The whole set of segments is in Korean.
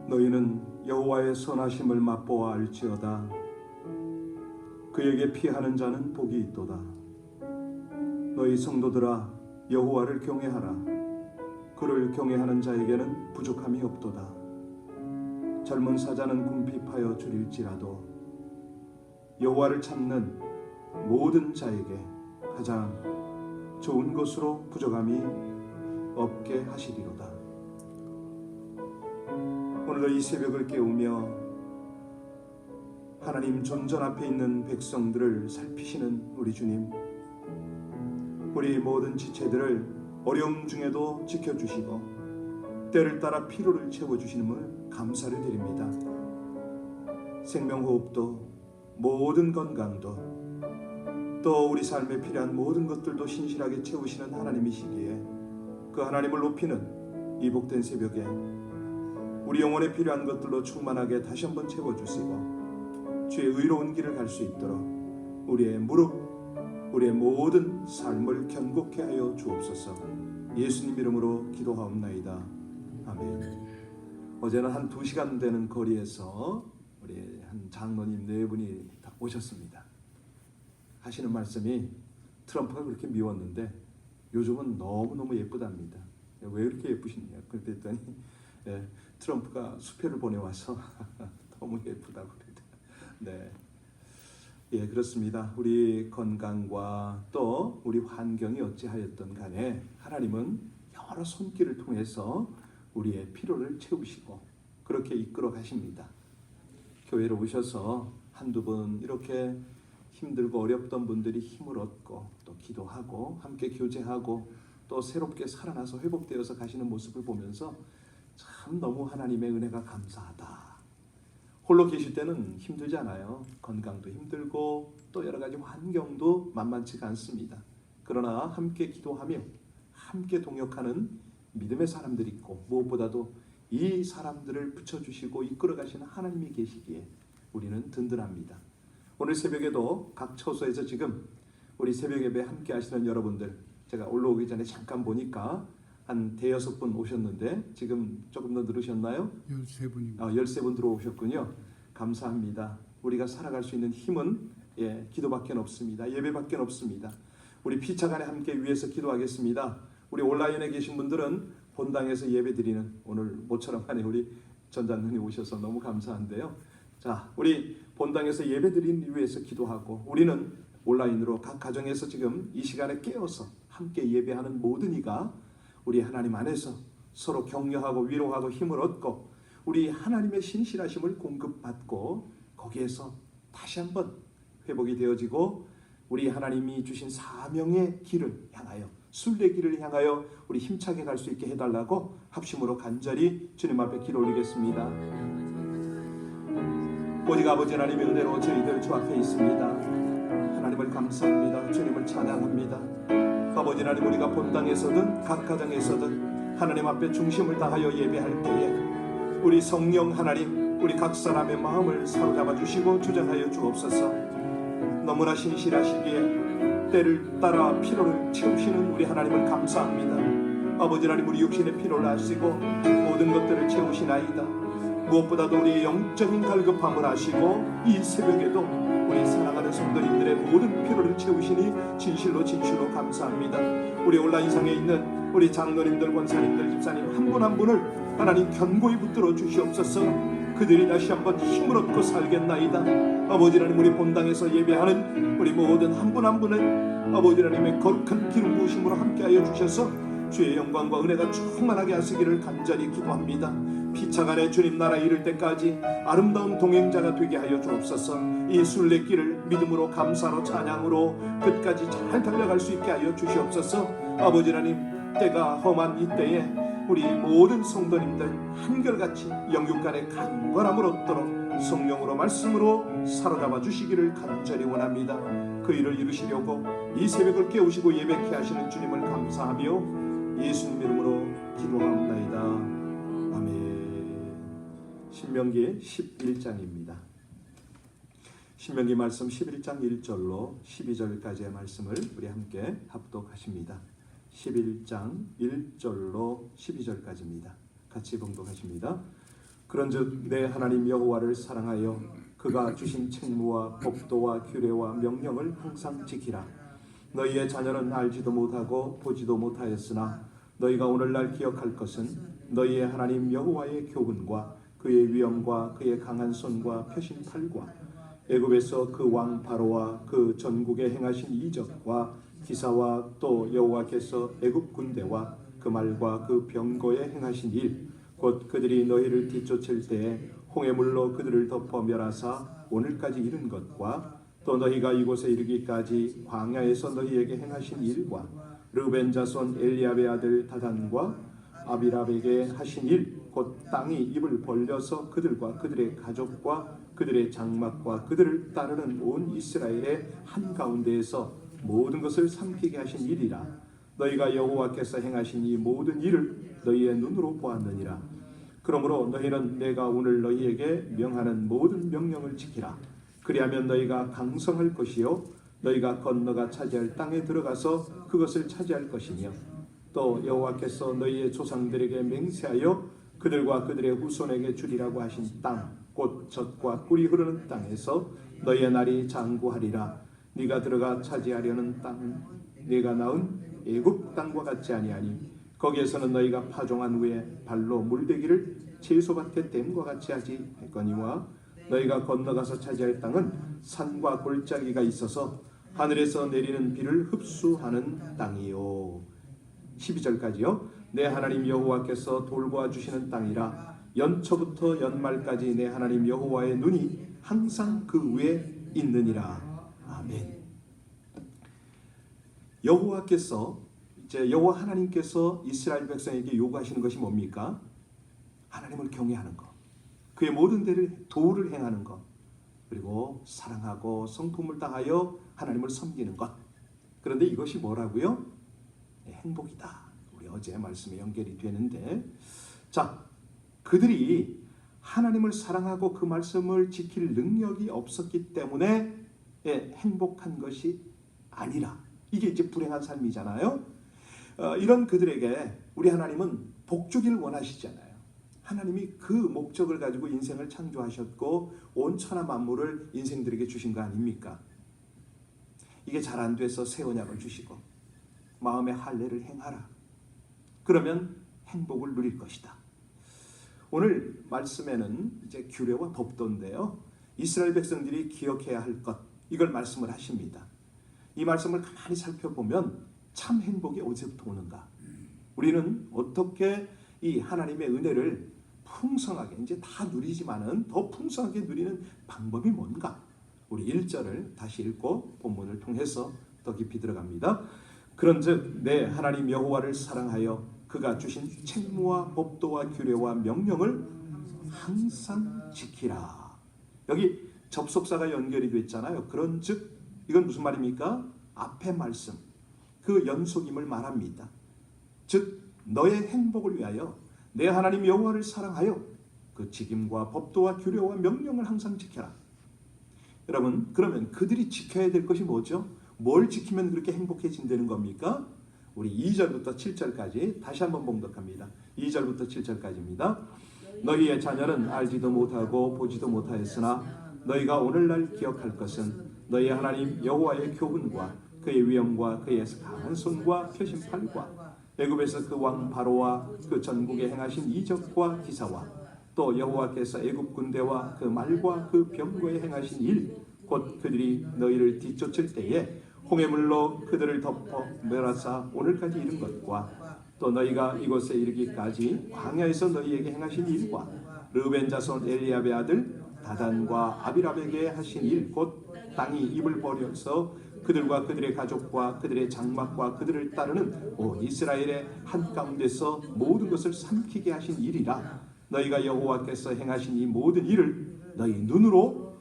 너희는 여호와의 선하심을 맛보아 알지어다. 그에게 피하는 자는 복이 있도다. 너희 성도들아, 여호와를 경외하라. 그를 경외하는 자에게는 부족함이 없도다. 젊은 사자는 궁핍하여 줄일지라도 여호와를 찾는 모든 자에게 가장 좋은 것으로 부족함이 없게 하시리로다. 오늘도 이 새벽을 깨우며 하나님 존전 앞에 있는 백성들을 살피시는 우리 주님, 우리 모든 지체들을 어려움 중에도 지켜주시고 때를 따라 필요를 채워주시는 감사를 드립니다. 생명호흡도 모든 건강도 또 우리 삶에 필요한 모든 것들도 신실하게 채우시는 하나님이시기에 그 하나님을 높이는 이 복된 새벽에 우리 영혼에 필요한 것들로 충만하게 다시 한번 채워주시고 주의 의로운 길을 갈 수 있도록 우리의 무릎, 우리의 모든 삶을 견고케 하여 주옵소서. 예수님 이름으로 기도하옵나이다. 아멘. 어제는 한 2시간 되는 거리에서 우리 한 장로님 4분이 다 오셨습니다. 하시는 말씀이 트럼프가 그렇게 미웠는데 요즘은 너무너무 예쁘답니다. 왜 이렇게 예쁘시냐 그랬더니 트럼프가 수표를 보내와서 너무 예쁘다고 그랬다. 네, 예, 그렇습니다. 우리 건강과 또 우리 환경이 어찌하였든 간에 하나님은 여러 손길을 통해서 우리의 필요를 채우시고 그렇게 이끌어 가십니다. 교회로 오셔서 한두 번 이렇게 힘들고 어렵던 분들이 힘을 얻고 또 기도하고 함께 교제하고 또 새롭게 살아나서 회복되어서 가시는 모습을 보면서 참 너무 하나님의 은혜가 감사하다. 홀로 계실 때는 힘들잖아요. 건강도 힘들고 또 여러 가지 환경도 만만치가 않습니다. 그러나 함께 기도하며 함께 동역하는 믿음의 사람들이 있고 무엇보다도 이 사람들을 붙여주시고 이끌어가시는 하나님이 계시기에 우리는 든든합니다. 오늘 새벽에도 각 처소에서 지금 우리 새벽 예배 함께 하시는 여러분들, 제가 올라오기 전에 잠깐 보니까 한 5-6분 오셨는데 지금 조금 더 늘으셨나요? 13분입니다. 13분 들어오셨군요. 감사합니다. 우리가 살아갈 수 있는 힘은 기도밖에 없습니다. 예배밖에 없습니다. 우리 피차간에 함께 위해서 기도하겠습니다. 우리 온라인에 계신 분들은 본당에서 예배드리는 오늘 모처럼 안에 우리 전장님이 오셔서 너무 감사한데요. 자, 우리 본당에서 예배드리는 위해서 기도하고 우리는 온라인으로 각 가정에서 지금 이 시간에 깨어서 함께 예배하는 모든 이가 우리 하나님 안에서 서로 격려하고 위로하고 힘을 얻고 우리 하나님의 신실하심을 공급받고 거기에서 다시 한번 회복이 되어지고 우리 하나님이 주신 사명의 길을 향하여 순례길을 향하여 우리 힘차게 갈 수 있게 해달라고 합심으로 간절히 주님 앞에 기도 올리겠습니다. 오직 아버지 하나님의 은혜로 저희들 주 앞에 있습니다. 하나님을 감사합니다. 주님을 찬양합니다. 아버지 하나님, 우리가 본당에서든 각 가정에서든 하나님 앞에 중심을 다하여 예배할 때에 우리 성령 하나님, 우리 각 사람의 마음을 사로잡아 주시고 주장하여 주옵소서. 너무나 신실하시기에 때를 따라 필요를 채우시는 우리 하나님을 감사합니다. 아버지 하나님, 우리 육신의 필요를 아시고 모든 것들을 채우시나이다. 무엇보다도 우리의 영적인 갈급함을 아시고 이 새벽에도 우리 사랑하는 성도님들의 모든 필요를 채우시니 진실로 감사합니다. 우리 온라인상에 있는 우리 장로님들, 권사님들, 집사님 한 분 한 분을 하나님 견고히 붙들어 주시옵소서. 그들이 다시 한번 힘을 얻고 살겠나이다. 아버지 하나님, 우리 본당에서 예배하는 우리 모든 한 분 한 분을 아버지 하나님의 거룩한 기름 부으심으로 함께하여 주셔서 주의 영광과 은혜가 충만하게 하시기를 간절히 기도합니다. 피차간에 주님 나라에 이를 때까지 아름다운 동행자가 되게 하여 주옵소서. 이 순례길을 믿음으로 감사로 찬양으로 끝까지 잘 달려갈 수 있게 하여 주시옵소서. 아버지 하나님, 때가 험한 이때에 우리 모든 성도님들 한결같이 영육간의 강건함을 얻도록 성령으로 말씀으로 사로잡아 주시기를 간절히 원합니다. 그 일을 이루시려고 이 새벽을 깨우시고 예배케 하시는 주님을 감사하며 예수님 이름으로 기도하옵나이다. 아멘. 신명기 11장입니다. 신명기 말씀 11장 1절로 12절까지의 말씀을 우리 함께 합독하십니다. 11장 1절로 12절까지입니다. 같이 봉독하십니다. 그런즉 내 하나님 여호와를 사랑하여 그가 주신 책무와 법도와 규례와 명령을 항상 지키라. 너희의 자녀는 알지도 못하고 보지도 못하였으나 너희가 오늘날 기억할 것은 너희의 하나님 여호와의 교훈과 그의 위엄과 그의 강한 손과 펴신 팔과 애굽에서 그 왕 바로와 그 전국에 행하신 이적과 기사와 또 여호와께서 애굽 군대와 그 말과 그 병거에 행하신 일, 곧 그들이 너희를 뒤쫓을 때에 홍해물로 그들을 덮어 멸하사 오늘까지 이른 것과 또 너희가 이곳에 이르기까지 광야에서 너희에게 행하신 일과 르벤 자손 엘리압의 아들 다단과 아비랍에게 하신 일, 곧 땅이 입을 벌려서 그들과 그들의 가족과 그들의 장막과 그들을 따르는 온 이스라엘의 한가운데에서 모든 것을 삼키게 하신 일이라. 너희가 여호와께서 행하신 이 모든 일을 너희의 눈으로 보았느니라. 그러므로 너희는 내가 오늘 너희에게 명하는 모든 명령을 지키라. 그리하면 너희가 강성할 것이요 너희가 건너가 차지할 땅에 들어가서 그것을 차지할 것이며 또 여호와께서 너희의 조상들에게 맹세하여 그들과 그들의 후손에게 주리라고 하신 땅, 곧 젖과 꿀이 흐르는 땅에서 너희의 날이 장구하리라. 네가 들어가 차지하려는 땅은 네가 낳은 애굽 땅과 같지 아니하니 거기에서는 너희가 파종한 후에 발로 물대기를 채소밭에 댐과 같이 하지 했거니와 너희가 건너가서 차지할 땅은 산과 골짜기가 있어서 하늘에서 내리는 비를 흡수하는 땅이요. 12절까지요. 내 하나님 여호와께서 돌보아 주시는 땅이라. 연초부터 연말까지 내 하나님 여호와의 눈이 항상 그 위에 있느니라. 아멘. 여호와께서 이제 여호와 하나님께서 이스라엘 백성에게 요구하시는 것이 뭡니까? 하나님을 경외하는 것, 그의 모든 도를 행하는 것, 그리고 사랑하고 성품을 다하여 하나님을 섬기는 것. 그런데 이것이 뭐라고요? 행복이다. 우리 어제 말씀에 연결이 되는데, 자, 그들이 하나님을 사랑하고 그 말씀을 지킬 능력이 없었기 때문에 행복한 것이 아니라, 이게 이제 불행한 삶이잖아요. 이런 그들에게 우리 하나님은 복주기를 원하시잖아요. 하나님이 그 목적을 가지고 인생을 창조하셨고 온 천하 만물을 인생들에게 주신 거 아닙니까? 이게 잘 안 돼서 새 언약을 주시고 마음의 할례를 행하라. 그러면 행복을 누릴 것이다. 오늘 말씀에는 이제 규례와 법도인데요. 이스라엘 백성들이 기억해야 할 것, 이걸 말씀을 하십니다. 이 말씀을 가만히 살펴보면 참 행복이 어디서부터 오는가? 우리는 어떻게 이 하나님의 은혜를 풍성하게 이제 다 누리지만은 더 풍성하게 누리는 방법이 뭔가? 우리 1절을 다시 읽고 본문을 통해서 더 깊이 들어갑니다. 그런즉 내 하나님 여호와를 사랑하여 그가 주신 책무와 법도와 규례와 명령을 항상 지키라. 여기 접속사가 연결이 됐잖아요. 그런즉 이건 무슨 말입니까? 앞의 말씀, 그 연속임을 말합니다. 즉 너의 행복을 위하여 내 하나님 여호와를 사랑하여 그 직임과 법도와 규례와 명령을 항상 지켜라. 여러분, 그러면 그들이 지켜야 될 것이 뭐죠? 뭘 지키면 그렇게 행복해진다는 겁니까? 우리 2절부터 7절까지 다시 한번 봉독합니다. 2절부터 7절까지입니다. 너희의 자녀는 알지도 못하고 보지도 못하였으나 너희가 오늘날 기억할 것은 너희 하나님 여호와의 교훈과 그의 위엄과 그의 강한 손과 펴신 팔과 애굽에서 그 왕 바로와 그 전국에 행하신 이적과 기사와 또 여호와께서 애굽 군대와 그 말과 그 병거에 행하신 일, 곧 그들이 너희를 뒤쫓을 때에 홍해물로 그들을 덮어 멸하사 오늘까지 이른 것과 또 너희가 이곳에 이르기까지 광야에서 너희에게 행하신 일과 르벤 자손 엘리압의 아들 다단과 아비랍에게 하신 일, 곧 땅이 입을 벌여서 그들과 그들의 가족과 그들의 장막과 그들을 따르는 온 이스라엘의 한가운데서 모든 것을 삼키게 하신 일이라. 너희가 여호와께서 행하신 이 모든 일을 너희 눈으로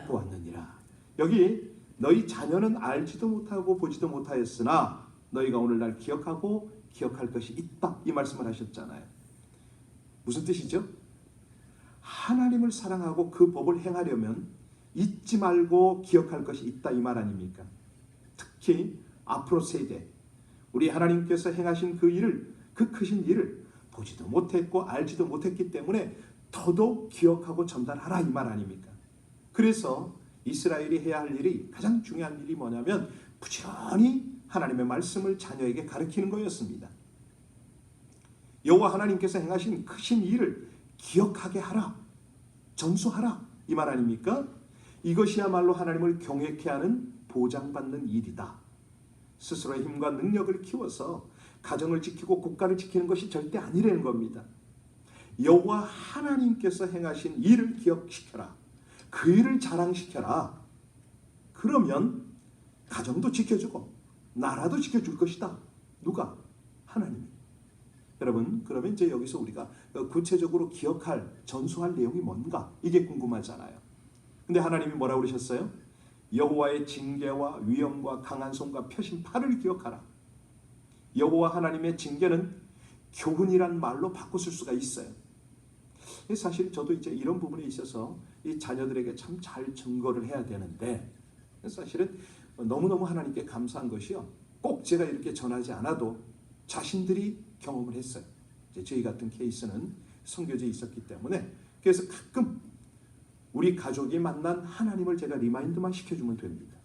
보았느니라. 여기 너희 자녀는 알지도 못하고 보지도 못하였으나 너희가 오늘날 기억하고 기억할 것이 있다, 이 말씀을 하셨잖아요. 무슨 뜻이죠? 하나님을 사랑하고 그 법을 행하려면 잊지 말고 기억할 것이 있다, 이 말 아닙니까? 특히 앞으로 세대, 우리 하나님께서 행하신 그 일을, 그 크신 일을 보지도 못했고 알지도 못했기 때문에 더더욱 기억하고 전달하라 이 말 아닙니까? 그래서 이스라엘이 해야 할 일이 가장 중요한 일이 뭐냐면 부지런히 하나님의 말씀을 자녀에게 가르치는 거였습니다. 여호와 하나님께서 행하신 크신 일을 기억하게 하라, 전수하라 이 말 아닙니까? 이것이야말로 하나님을 경외케 하는 보장받는 일이다. 스스로의 힘과 능력을 키워서 가정을 지키고 국가를 지키는 것이 절대 아니라는 겁니다. 여호와 하나님께서 행하신 일을 기억시켜라. 그 일을 자랑시켜라. 그러면 가정도 지켜주고 나라도 지켜줄 것이다. 누가? 하나님이. 여러분, 그러면 이제 여기서 우리가 구체적으로 기억할, 전수할 내용이 뭔가? 이게 궁금하잖아요. 근데 하나님이 뭐라고 그러셨어요? 여호와의 징계와 위엄과 강한 손과 펴신 팔을 기억하라. 여호와 하나님의 징계는 교훈이란 말로 바꿔쓸 수가 있어요. 사실 저도 이제 이런 부분에 있어서 이 자녀들에게 참 잘 증거를 해야 되는데, 사실은 너무너무 하나님께 감사한 것이요, 꼭 제가 이렇게 전하지 않아도 자신들이 경험을 했어요. 이제 저희 같은 케이스는 선교지에 있었기 때문에. 그래서 가끔 우리 가족이 만난 하나님을 제가 리마인드만 시켜주면 됩니다.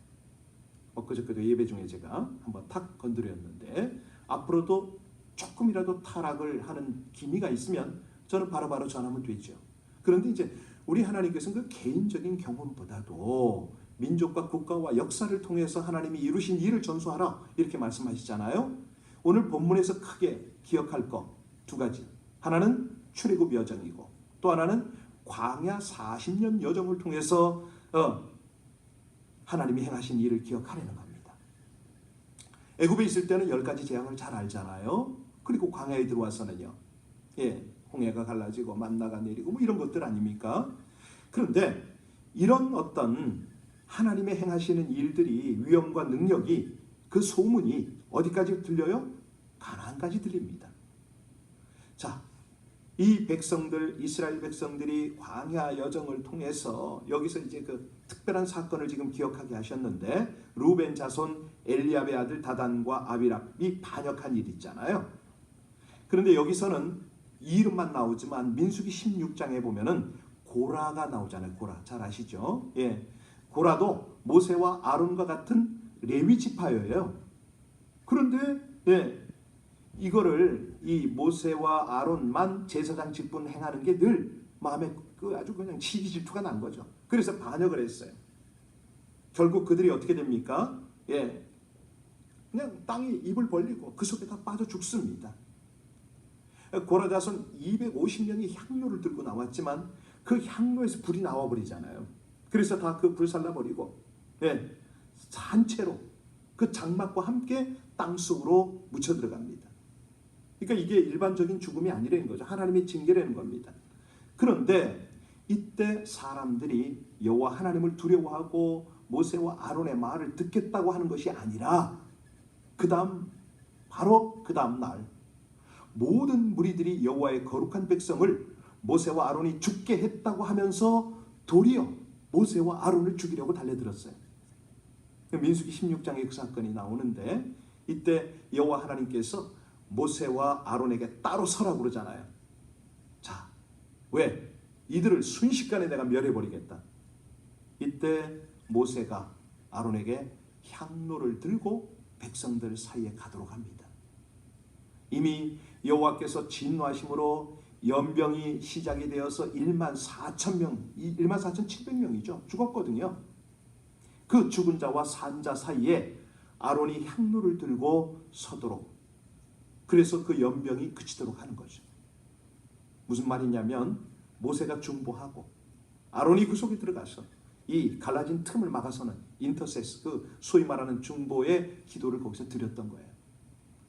엊그저께도 예배 중에 제가 한번 탁 건드렸는데, 앞으로도 조금이라도 타락을 하는 기미가 있으면 저는 바로바로 전하면 되죠. 그런데 이제 우리 하나님께서는 그 개인적인 경험보다도 민족과 국가와 역사를 통해서 하나님이 이루신 일을 전수하라 이렇게 말씀하시잖아요. 오늘 본문에서 크게 기억할 것 두 가지. 하나는 출애굽 여정이고 또 하나는 광야 40년 여정을 통해서 하나님이 행하신 일을 기억하려는 겁니다. 애굽에 있을 때는 10가지 재앙을 잘 알잖아요. 그리고 광야에 들어와서는요, 홍해가 갈라지고 만나가 내리고 뭐 이런 것들 아닙니까? 그런데 이런 어떤 하나님의 행하시는 일들이, 위엄과 능력이, 그 소문이 어디까지 들려요? 가나안까지 들립니다. 자, 이 백성들, 이스라엘 백성들이 광야 여정을 통해서 여기서 이제 그 특별한 사건을 지금 기억하게 하셨는데, 루벤 자손 엘리압의 아들 다단과 아비랍이 반역한 일 있잖아요. 그런데 여기서는 이름만 나오지만 민수기 16장에 보면은 고라가 나오잖아요. 고라 잘 아시죠? 고라도 모세와 아론과 같은 레위 지파예요. 그런데 이거를 이 모세와 아론만 제사장 직분 행하는 게 늘 마음에 아주 그냥 시기 질투가 난 거죠. 그래서 반역을 했어요. 결국 그들이 어떻게 됩니까? 그냥 땅에 입을 벌리고 그 속에 다 빠져 죽습니다. 고라 자손 250명이 향로를 들고 나왔지만 그 향로에서 불이 나와버리잖아요. 그래서 다 그 불살라 버리고 산채로 그 장막과 함께 땅속으로 묻혀 들어갑니다. 그러니까 이게 일반적인 죽음이 아니라는 거죠. 하나님의 징계라는 겁니다. 그런데 이때 사람들이 여호와 하나님을 두려워하고 모세와 아론의 말을 듣겠다고 하는 것이 아니라 바로 그 다음 날 모든 무리들이 여호와의 거룩한 백성을 모세와 아론이 죽게 했다고 하면서 도리어 모세와 아론을 죽이려고 달려들었어요. 민수기 16장에 그 사건이 나오는데, 이때 여호와 하나님께서 모세와 아론에게 따로 서라고 그러잖아요. 자, 왜? 이들을 순식간에 내가 멸해버리겠다. 이때 모세가 아론에게 향로를 들고 백성들 사이에 가도록 합니다. 이미 여호와께서 진노하심으로 연병이 시작이 되어서 14,700명이죠. 죽었거든요. 그 죽은 자와 산 자 사이에 아론이 향로를 들고 서도록, 그래서 그 연병이 그치도록 하는 거죠. 무슨 말이냐면 모세가 중보하고 아론이 그 속에 들어가서 이 갈라진 틈을 막아서는 인터세스, 그 소위 말하는 중보의 기도를 거기서 드렸던 거예요.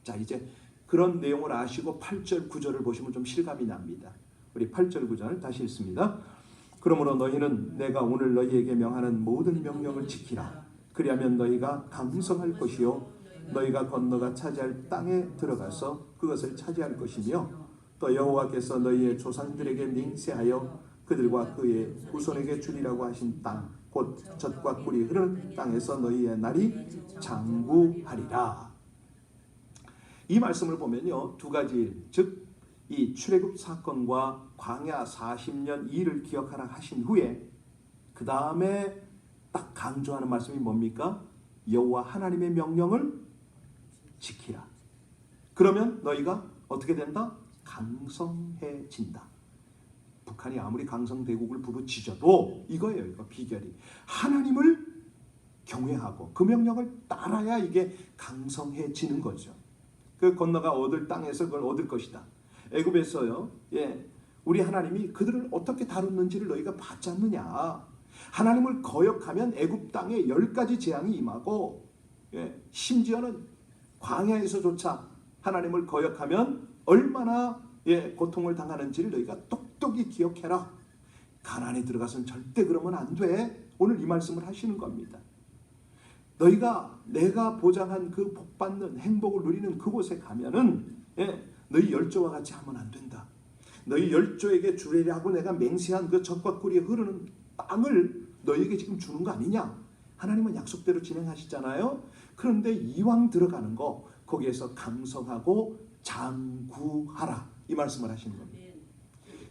자, 이제 그런 내용을 아시고 8절 9절을 보시면 좀 실감이 납니다. 우리 8절 9절을 다시 읽습니다. 그러므로 너희는 내가 오늘 너희에게 명하는 모든 명령을 지키라. 그리하면 너희가 강성할 것이요 너희가 건너가 차지할 땅에 들어가서 그것을 차지할 것이며, 또 여호와께서 너희의 조상들에게 맹세하여 그들과 그의 후손에게 주리라고 하신 땅, 곧 젖과 꿀이 흐르는 땅에서 너희의 날이 장구하리라. 이 말씀을 보면요, 두 가지 일, 즉 이 출애굽 사건과 광야 40년 이 일을 기억하라 하신 후에 그 다음에 딱 강조하는 말씀이 뭡니까? 여호와 하나님의 명령을 지키라. 그러면 너희가 어떻게 된다? 강성해진다. 북한이 아무리 강성대국을 부르짖어도 이거예요. 이거 비결이. 하나님을 경외하고 그 명령을 따라야 이게 강성해지는 거죠. 그 건너가 얻을 땅에서 그걸 얻을 것이다. 애굽에서요. 우리 하나님이 그들을 어떻게 다뤘는지를 너희가 봤지 않느냐. 하나님을 거역하면 애굽 땅에 10가지 재앙이 임하고 심지어는 광야에서조차 하나님을 거역하면 얼마나 고통을 당하는지를 너희가 똑똑히 기억해라. 가나안에 들어가서는 절대 그러면 안 돼. 오늘 이 말씀을 하시는 겁니다. 너희가 내가 보장한 그 복받는 행복을 누리는 그곳에 가면은 너희 열조와 같이 하면 안 된다. 너희 열조에게 주리라고 내가 맹세한 그 젖과 꿀이 흐르는 땅을 너희에게 지금 주는 거 아니냐. 하나님은 약속대로 진행하시잖아요. 그런데 이왕 들어가는 거 거기에서 강성하고 장구하라. 이 말씀을 하시는 겁니다.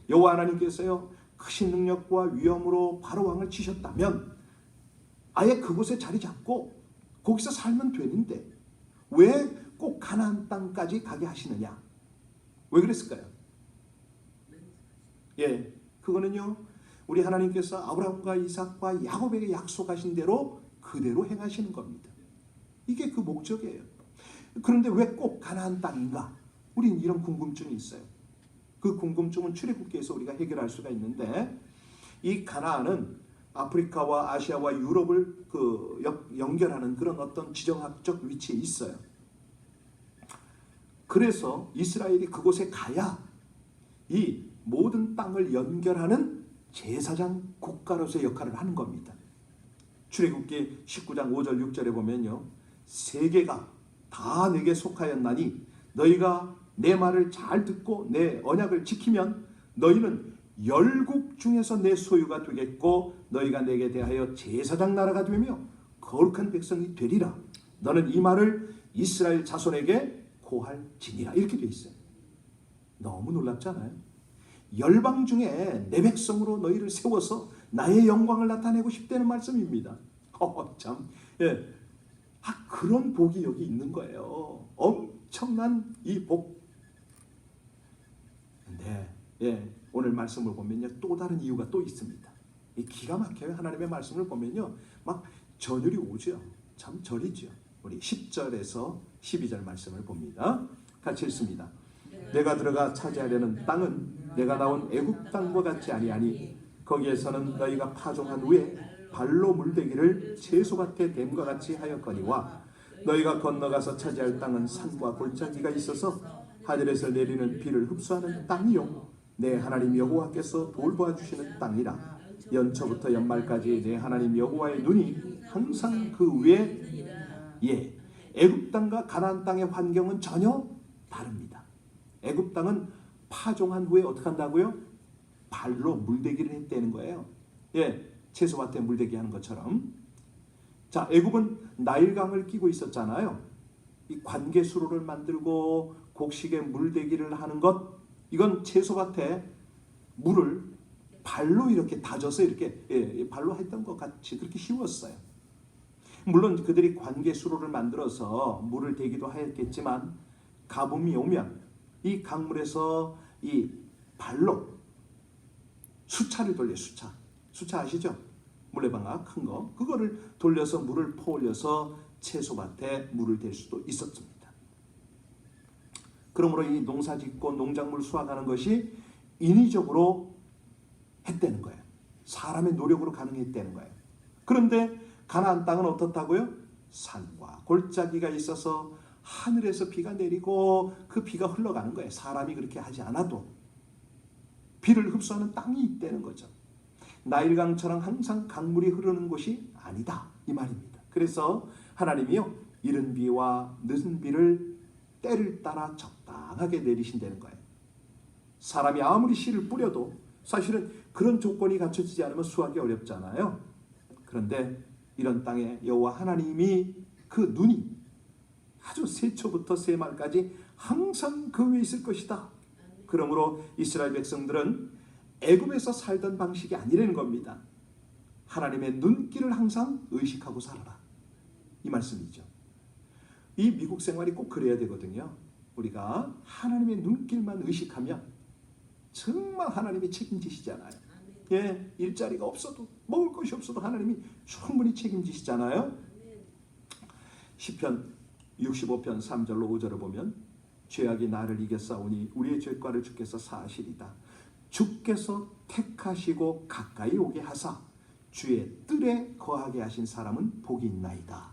여호와 하나님께서요. 크신 능력과 위엄으로 바로 왕을 치셨다면 아예 그곳에 자리 잡고 거기서 살면 되는데 왜 꼭 가나안 땅까지 가게 하시느냐? 왜 그랬을까요? 그거는요. 우리 하나님께서 아브라함과 이삭과 야곱에게 약속하신 대로 그대로 행하시는 겁니다. 이게 그 목적이에요. 그런데 왜 꼭 가나안 땅인가? 우리는 이런 궁금증이 있어요. 그 궁금증은 출애굽기에서 우리가 해결할 수가 있는데 이 가나안은 아프리카와 아시아와 유럽을 연결하는 그런 어떤 지정학적 위치에 있어요. 그래서 이스라엘이 그곳에 가야 이 모든 땅을 연결하는 제사장 국가로서의 역할을 하는 겁니다. 출애굽기 19장 5절 6절에 보면요. 세계가 다 내게 속하였나니 너희가 내 말을 잘 듣고 내 언약을 지키면 너희는 열국 중에서 내 소유가 되겠고 너희가 내게 대하여 제사장 나라가 되며 거룩한 백성이 되리라. 너는 이 말을 이스라엘 자손에게 고할지니라. 이렇게 돼 있어요. 너무 놀랍잖아요. 열방 중에 내 백성으로 너희를 세워서 나의 영광을 나타내고 싶다는 말씀입니다. 참, 그런 복이 여기 있는 거예요. 엄청난 이 복. 근데 오늘 말씀을 보면요, 또 다른 이유가 또 있습니다. 이 기가 막혀요. 하나님의 말씀을 보면요, 막 전율이 오죠. 참 절이죠. 우리 10절에서 12절 말씀을 봅니다. 같이 읽습니다. 내가 들어가 차지하려는 땅은 내가 나온 애굽 땅과 같지 아니하니 거기에서는 너희가 파종한 후에 발로 물대기를 채소밭에 댐과 같이 하였거니와 너희가 건너가서 차지할 땅은 산과 골짜기가 있어서 하늘에서 내리는 비를 흡수하는 땅이요 내 하나님 여호와께서 돌보아 주시는 땅이라. 연초부터 연말까지 내 하나님 여호와의 눈이 항상 그 위에 애굽 땅과 가나안 땅의 환경은 전혀 다릅니다. 애굽 땅은 파종한 후에 어떻게 한다고요? 발로 물대기를 했다는 거예요. 채소밭에 물대기 하는 것처럼. 자, 애굽은 나일강을 끼고 있었잖아요. 이 관계수로를 만들고 곡식에 물대기를 하는 것, 이건 채소밭에 물을 발로 이렇게 다져서 이렇게 발로 했던 것 같이 그렇게 쉬웠어요. 물론 그들이 관계수로를 만들어서 물을 대기도 하였겠지만 가뭄이 오면 이 강물에서 이 발로 수차를 돌려. 수차 아시죠? 물레방아 큰 거. 그거를 돌려서 물을 퍼올려서 채소밭에 물을 댈 수도 있었습니다. 그러므로 이 농사 짓고 농작물 수확하는 것이 인위적으로 했다는 거예요. 사람의 노력으로 가능했다는 거예요. 그런데 가나안 땅은 어떻다고요? 산과 골짜기가 있어서 하늘에서 비가 내리고 그 비가 흘러가는 거예요. 사람이 그렇게 하지 않아도 비를 흡수하는 땅이 있다는 거죠. 나일강처럼 항상 강물이 흐르는 곳이 아니다, 이 말입니다. 그래서 하나님이요, 이른 비와 늦은 비를 때를 따라 적당하게 내리신다는 거예요. 사람이 아무리 씨를 뿌려도 사실은 그런 조건이 갖춰지지 않으면 수확이 어렵잖아요. 그런데 이런 땅에 여호와 하나님이 그 눈이 아주 세초부터 세말까지 항상 그 위에 있을 것이다. 그러므로 이스라엘 백성들은 애굽에서 살던 방식이 아니라는 겁니다. 하나님의 눈길을 항상 의식하고 살아라, 이 말씀이죠. 이 미국 생활이 꼭 그래야 되거든요. 우리가 하나님의 눈길만 의식하면 정말 하나님이 책임지시잖아요. 예, 일자리가 없어도, 먹을 것이 없어도 하나님이 충분히 책임지시잖아요. 시편 65편 3절로 5절을 보면 죄악이 나를 이겼사오니 우리의 죄과를 주께서 사하시리다. 주께서 택하시고 가까이 오게 하사 주의 뜰에 거하게 하신 사람은 복이 있나이다.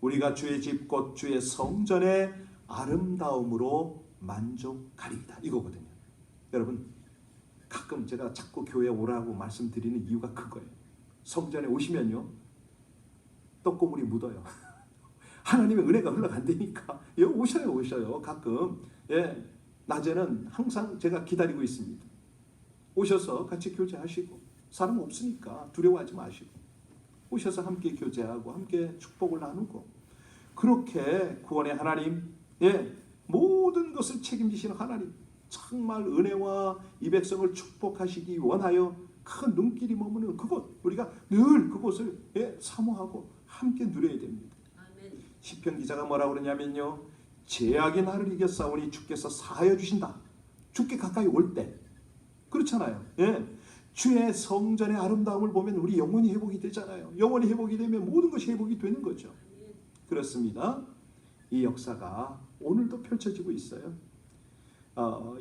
우리가 주의 집 곧 주의 성전의 아름다움으로 만족하리이다, 이거거든요. 여러분, 가끔 제가 자꾸 교회에 오라고 말씀드리는 이유가 그거예요. 성전에 오시면요, 떡고물이 묻어요. 하나님의 은혜가 흘러간다니까. 예, 오셔요 가끔. 예, 낮에는 항상 제가 기다리고 있습니다. 오셔서 같이 교제하시고, 사람 없으니까 두려워하지 마시고 오셔서 함께 교제하고 함께 축복을 나누고, 그렇게 구원의 하나님, 예, 모든 것을 책임지시는 하나님, 정말 은혜와 이 백성을 축복하시기 원하여 큰 눈길이 머무는 그곳, 우리가 늘 그곳을, 예, 사모하고 함께 누려야 됩니다. 시편 기자가 뭐라고 그러냐면요, 죄악이 나를 이겼사오니 주께서 사하여 주신다. 주께 가까이 올 때, 그렇잖아요. 예, 주의 성전의 아름다움을 보면 우리 영혼이 회복이 되잖아요. 영혼이 회복이 되면 모든 것이 회복이 되는 거죠. 그렇습니다. 이 역사가 오늘도 펼쳐지고 있어요.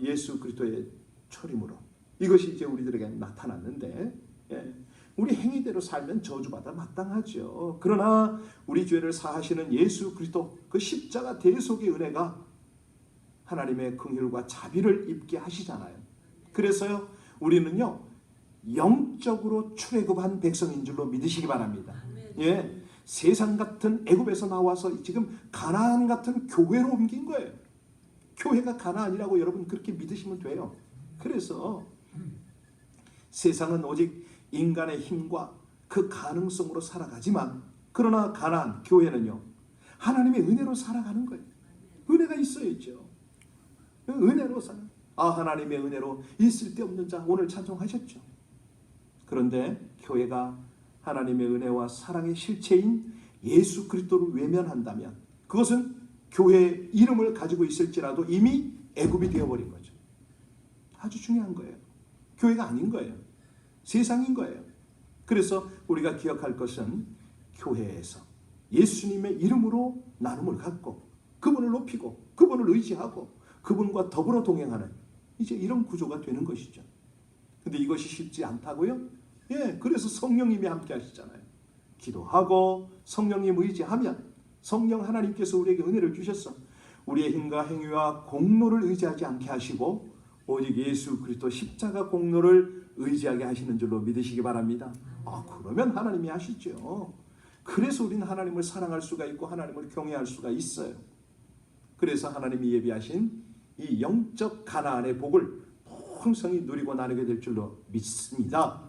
예수 그리스도의 초림으로 이것이 이제 우리들에게 나타났는데, 예, 우리 행위대로 살면 저주받아 마땅하죠. 그러나 우리 죄를 사하시는 예수 그리스도 그 십자가 대속의 은혜가 하나님의 긍휼과 자비를 입게 하시잖아요. 그래서요, 우리는요 영적으로 출애굽한 백성인 줄로 믿으시기 바랍니다. 예, 세상 같은 애굽에서 나와서 지금 가나안 같은 교회로 옮긴 거예요. 교회가 가나안이라고 여러분 그렇게 믿으시면 돼요. 그래서 세상은 오직 인간의 힘과 그 가능성으로 살아가지만, 그러나 가나안 교회는요 하나님의 은혜로 살아가는 거예요. 은혜가 있어야죠. 은혜로 살아. 하나님의 은혜로 있을 데 없는 자, 오늘 찬송하셨죠. 그런데 교회가 하나님의 은혜와 사랑의 실체인 예수 그리스도를 외면한다면 그것은 교회의 이름을 가지고 있을지라도 이미 애굽이 되어버린 거죠. 아주 중요한 거예요. 교회가 아닌 거예요. 세상인 거예요. 그래서 우리가 기억할 것은 교회에서 예수님의 이름으로 나눔을 갖고 그분을 높이고 그분을 의지하고 그분과 더불어 동행하는 이제 이런 구조가 되는 것이죠. 근데 이것이 쉽지 않다고요? 예, 그래서 성령님이 함께 하시잖아요. 기도하고 성령님 의지하면 성령 하나님께서 우리에게 은혜를 주셨어. 우리의 힘과 행위와 공로를 의지하지 않게 하시고 오직 예수 그리스도 십자가 공로를 의지하게 하시는 줄로 믿으시기 바랍니다. 그러면 하나님이 하시죠. 그래서 우리는 하나님을 사랑할 수가 있고 하나님을 경외할 수가 있어요. 그래서 하나님이 예비하신 이 영적 가나안의 복을 풍성히 누리고 나누게 될 줄로 믿습니다.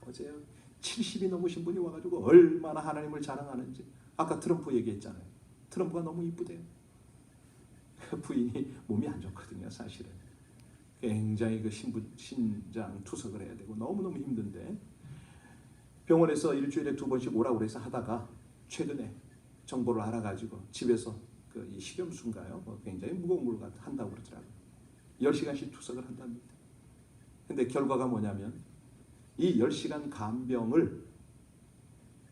어제 70이 넘으신 분이 와가지고 얼마나 하나님을 자랑하는지. 아까 트럼프 얘기했잖아요. 트럼프가 너무 이쁘대요. 부인이 몸이 안 좋거든요, 사실은. 굉장히 그 신장 투석을 해야 되고 너무너무 힘든데 병원에서 일주일에 2번씩 오라고 그래서 하다가 최근에 정보를 알아가지고 집에서 이 식염수인가요? 굉장히 무거운 걸 한다고 그러더라고요. 10시간씩 투석을 한답니다. 근데 결과가 뭐냐면 이 10시간 간병을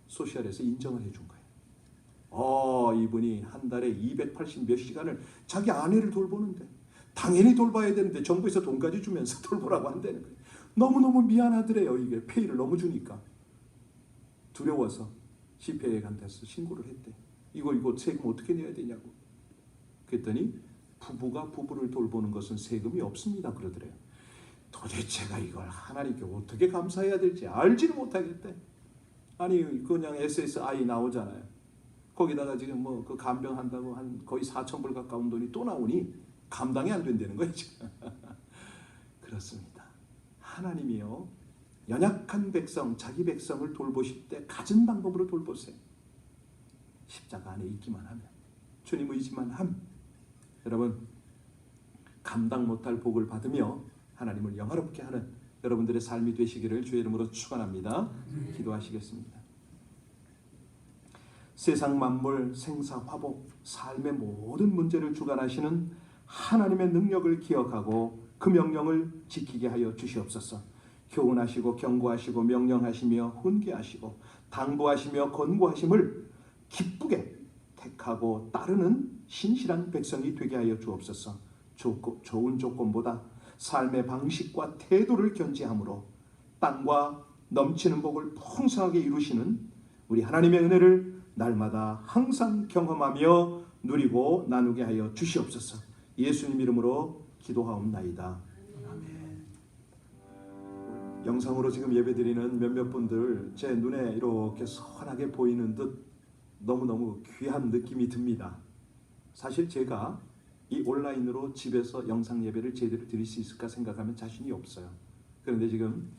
소셜에서 인정을 해준 거예요. 이분이 한 달에 280 몇 시간을 자기 아내를 돌보는데 당연히 돌봐야 되는데 정부에서 돈까지 주면서 돌보라고 한다는 거예요. 너무너무 미안하더래요. 이게 페이를 너무 주니까. 두려워서 집회관에서 신고를 했대. 이거 세금 어떻게 내야 되냐고. 그랬더니 부부가 부부를 돌보는 것은 세금이 없습니다 그러더래요. 도대체가 이걸 하나님께 어떻게 감사해야 될지 알지를 못하겠대. 아니 그냥 SSI 나오잖아요. 거기다가 지금 그 간병한다고 한 거의 4,000불 가까운 돈이 또 나오니 감당이 안 된다는 거예요 지금. 그렇습니다. 하나님이요 연약한 백성, 자기 백성을 돌보실 때 갖은 방법으로 돌보세요. 십자가 안에 있기만 하면, 주님 의지만 함. 여러분, 감당 못할 복을 받으며 하나님을 영화롭게 하는 여러분들의 삶이 되시기를 주의 이름으로 축원합니다. 기도하시겠습니다. 세상 만물, 생사, 화복, 삶의 모든 문제를 주관하시는 하나님의 능력을 기억하고 그 명령을 지키게 하여 주시옵소서. 교훈하시고 경고하시고 명령하시며 훈계하시고 당부하시며 권고하심을 기쁘게 택하고 따르는 신실한 백성이 되게 하여 주옵소서. 좋은 조건보다 삶의 방식과 태도를 견지함으로 땅과 넘치는 복을 풍성하게 이루시는 우리 하나님의 은혜를 날마다 항상 경험하며 누리고 나누게 하여 주시옵소서. 예수님 이름으로 기도하옵나이다. 아멘. 영상으로 지금 예배드리는 몇몇 분들 제 눈에 이렇게 선하게 보이는 듯 너무너무 귀한 느낌이 듭니다. 사실 제가 이 온라인으로 집에서 영상 예배를 제대로 드릴 수 있을까 생각하면 자신이 없어요. 그런데 지금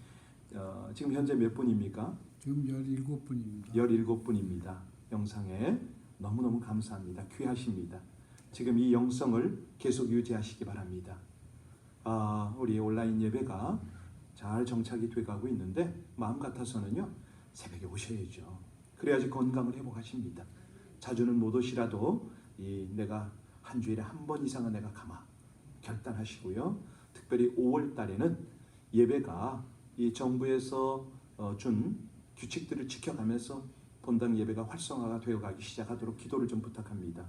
현재 몇 분입니까? 지금 17분입니다. 17분입니다. 영상에 너무너무 감사합니다. 귀하십니다. 지금 이 영성을 계속 유지하시기 바랍니다. 우리 온라인 예배가 잘 정착이 돼가고 있는데 마음 같아서는요 새벽에 오셔야죠. 그래야지 건강을 회복하십니다. 자주는 못 오시라도 내가 한 주일에 한 번 이상은 내가 가마 결단하시고요. 특별히 5월 달에는 예배가 이 정부에서 준 규칙들을 지켜가면서 본당 예배가 활성화가 되어가기 시작하도록 기도를 좀 부탁합니다.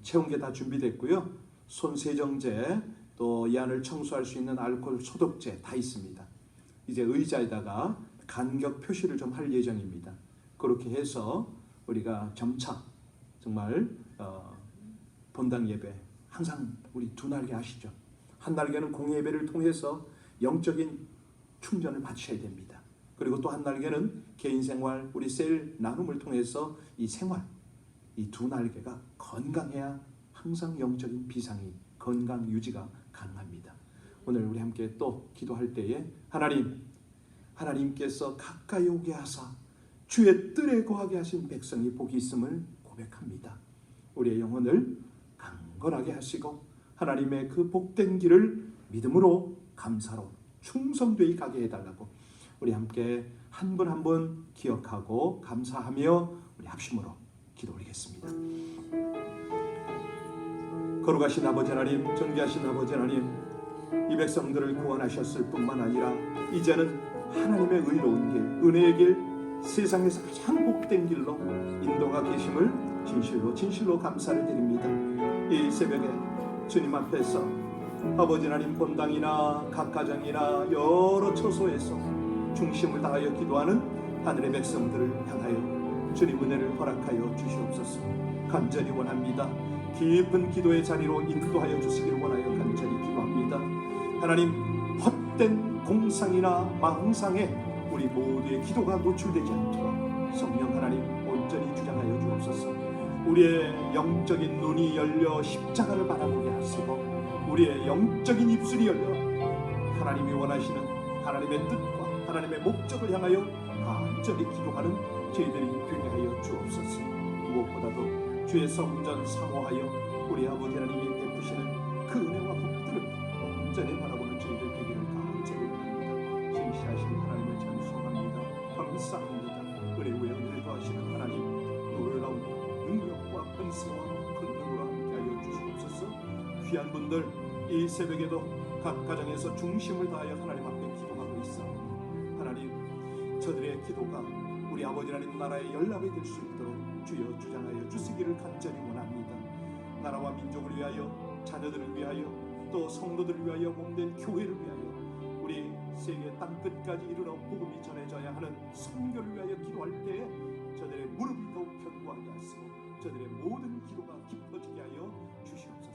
채운 게 다 준비됐고요. 손 세정제, 또 이 안을 청소할 수 있는 알코올 소독제 다 있습니다. 이제 의자에다가 간격 표시를 좀 할 예정입니다. 그렇게 해서 우리가 점차 정말 본당 예배 항상 우리 두 날개 아시죠? 한 날개는 공예 예배를 통해서 영적인 충전을 받으셔야 됩니다. 그리고 또 한 날개는 개인 생활, 우리 셀 나눔을 통해서 이 생활, 이 두 날개가 건강해야 항상 영적인 비상이 건강 유지가 가능합니다. 오늘 우리 함께 또 기도할 때에 하나님께서 가까이 오게 하사 주의 뜰에 거하게 하신 백성이 복이 있음을 고백합니다. 우리의 영혼을 강건하게 하시고 하나님의 그 복된 길을 믿음으로 감사로 충성되이 가게 해달라고 우리 함께 한 분 한 분 기억하고 감사하며 우리 합심으로 기도 올리겠습니다. 거룩하신 아버지 하나님, 존귀하신 아버지 하나님, 이 백성들을 구원하셨을 뿐만 아니라 이제는 하나님의 의로운 길, 은혜의 길, 세상에서 가장 복된 길로 인도가 계심을 진실로 감사를 드립니다. 이 새벽에 주님 앞에서 아버지 하나님 본당이나 각 가정이나 여러 처소에서 중심을 다하여 기도하는 하늘의 백성들을 향하여 주님 은혜를 허락하여 주시옵소서. 간절히 원합니다. 깊은 기도의 자리로 인도하여 주시기를 원하여 간절히 기도합니다. 하나님, 헛된 공상이나 망상에 우리 모두의 기도가 노출되지 않도록 성령 하나님 온전히 주장하여 주옵소서. 우리의 영적인 눈이 열려 십자가를 바라보게 하시고 우리의 영적인 입술이 열려 하나님이 원하시는 하나님의 뜻과 하나님의 목적을 향하여 간절히 기도하는 저희들이 되게 하여 주옵소서. 무엇보다도 주의 성전 사모하여 우리 아버지 하나님이 베푸시는 그 은혜와 복들을 온전히 바라보는 저희들 되기를 간절히 원합니다. 신실하신 하나님을 찬송합니다. 감사합니다. 은혜 위에 은혜를 더하시는 하나님, 놀라운 능력과 권세와 권능으로 함께하여 주시옵소서. 귀한 분들 이 새벽에도 각 가정에서 중심을 다하여 하나님 앞에 기도하고 있어 하나님, 저들의 기도가 우리 아버지 하나님 나라의 연락이 될 수 있도록 주여 주장하여 주시기를 간절히 원합니다. 나라와 민족을 위하여, 자녀들을 위하여, 또 성도들을 위하여, 몸된 교회를 위하여, 우리 세계 땅끝까지 이르러 복음이 전해져야 하는 선교를 위하여 기도할 때에 저들의 무릎이 더욱 견고하게 하시고 저들의 모든 기도가 깊어지게 하여 주시옵소서.